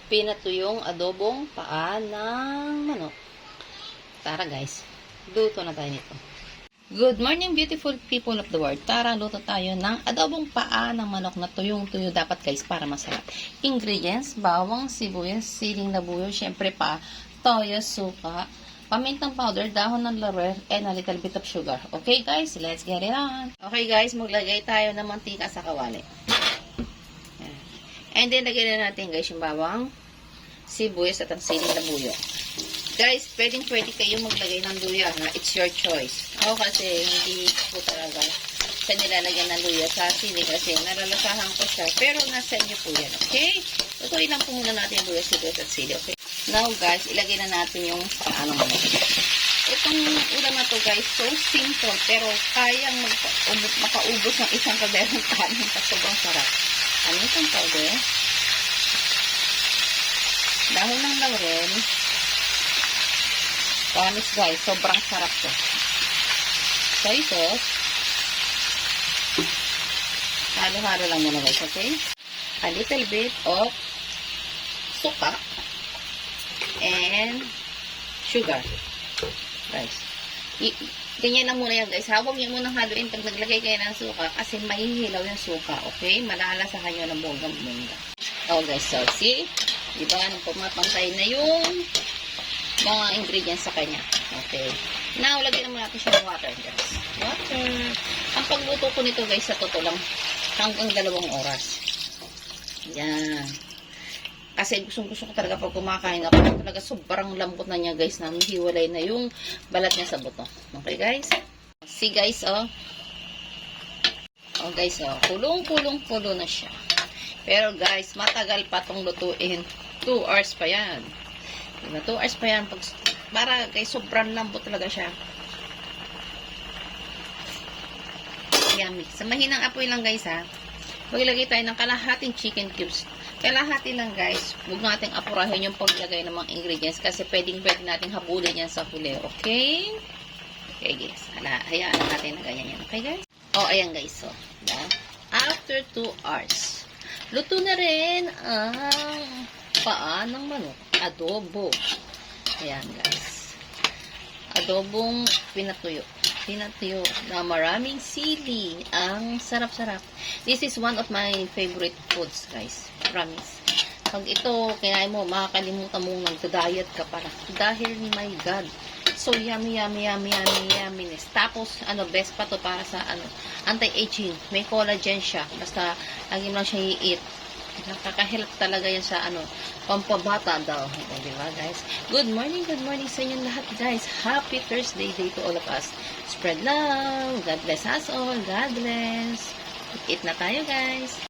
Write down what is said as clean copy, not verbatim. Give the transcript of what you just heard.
pinatuyong adobong paa ng manok. Tara guys, luto na tayo nito. Good morning beautiful people of the world. Tara, luto tayo ng adobong paa ng manok na tuyong-tuyo dapat guys para masarap. Ingredients, bawang, sibuyas, siling na buyo, syempre pa, toyo, suka, pamintang powder, dahon ng laurel, and a little bit of sugar. Okay guys, let's get it on. Okay guys, maglagay tayo ng mantika sa kawali. And then, lagyan na natin guys yung bawang, sibuyas at ang siling na buyo. Guys, pwede kayo maglagay ng luya. It's your choice. Ako kasi, hindi po talaga sa nilalagyan ng luya sa sili kasi naralasahan ko siya. Pero nasa inyo po yan, okay? Tutuin lang po muna natin yung luya, sibuyas at sili, okay? Now guys, ilagay na natin yung paano manok. Itong ulam na to guys, so simple. Pero kayang makaubos ng isang kaberong kanin pa sobrang sarap. Ano itong powder? Dahon ng laurel. Promise guys, sobrang sarap to. Soy sauce. Halo-halo lang muna guys, okay? A little bit of suka and sugar. Guys. Ganyan lang muna yan guys. Huwag niyo munang haluin pag naglagay kayo ng suka kasi mahihilaw yung suka, okay? Malalasahan nyo ng bonggang-bongga. Oh guys, so see? Diba? Nung pumapantay na yung mga ingredients sa kanya. Okay. Now, lagyan naman natin siya ng water guys. Water. Ang pagluto ko nito guys, sa totoo lang, hanggang 2 oras. Yan. Kasi gusto ko talaga pag kumakain ako, talaga sobrang lambot na niya guys, na hiwalay na yung balat niya sa buto. Okay guys? See guys, oh. Oh guys, oh. Kulong-kulong-kulo na siya. Pero guys, matagal pa tong lutuin. 2 hours pa yan. Diba? 2 hours pa yan. Para guys, sobrang lambot talaga siya. Yummy. Sa mahinang apoy lang guys ha. Maglagay tayo ng kalahating chicken cubes. Kalahati lang guys. Huwag natin apurahin yung paglagay ng mga ingredients kasi pwede natin habulin yan sa huli. Okay? Okay guys. Hayaan lang natin na ganyan yan. Okay guys? Oh, ayan guys. So, after 2 hours, luto na rin ang paa ng manok. Adobo. Ayan guys. Adobong pinatuyo. Pinatuyo na maraming sili. Ang sarap-sarap. This is one of my favorite foods, guys. Promise. Pag ito, kinain mo, makakalimutan mong nagda-diet ka para. Dahil, my God, so yummy, yummy, yummy, yummy, yumminess. Tapos, best pa to para sa, anti-aging. May collagen siya. Basta, lagi mo lang siya i-eat. Nakaka-help talaga yan sa, pampabata daw. Diba, guys? Good morning sa inyo lahat, guys. Happy Thursday day to all of us. Spread love. God bless us all. God bless. Eat na tayo, guys.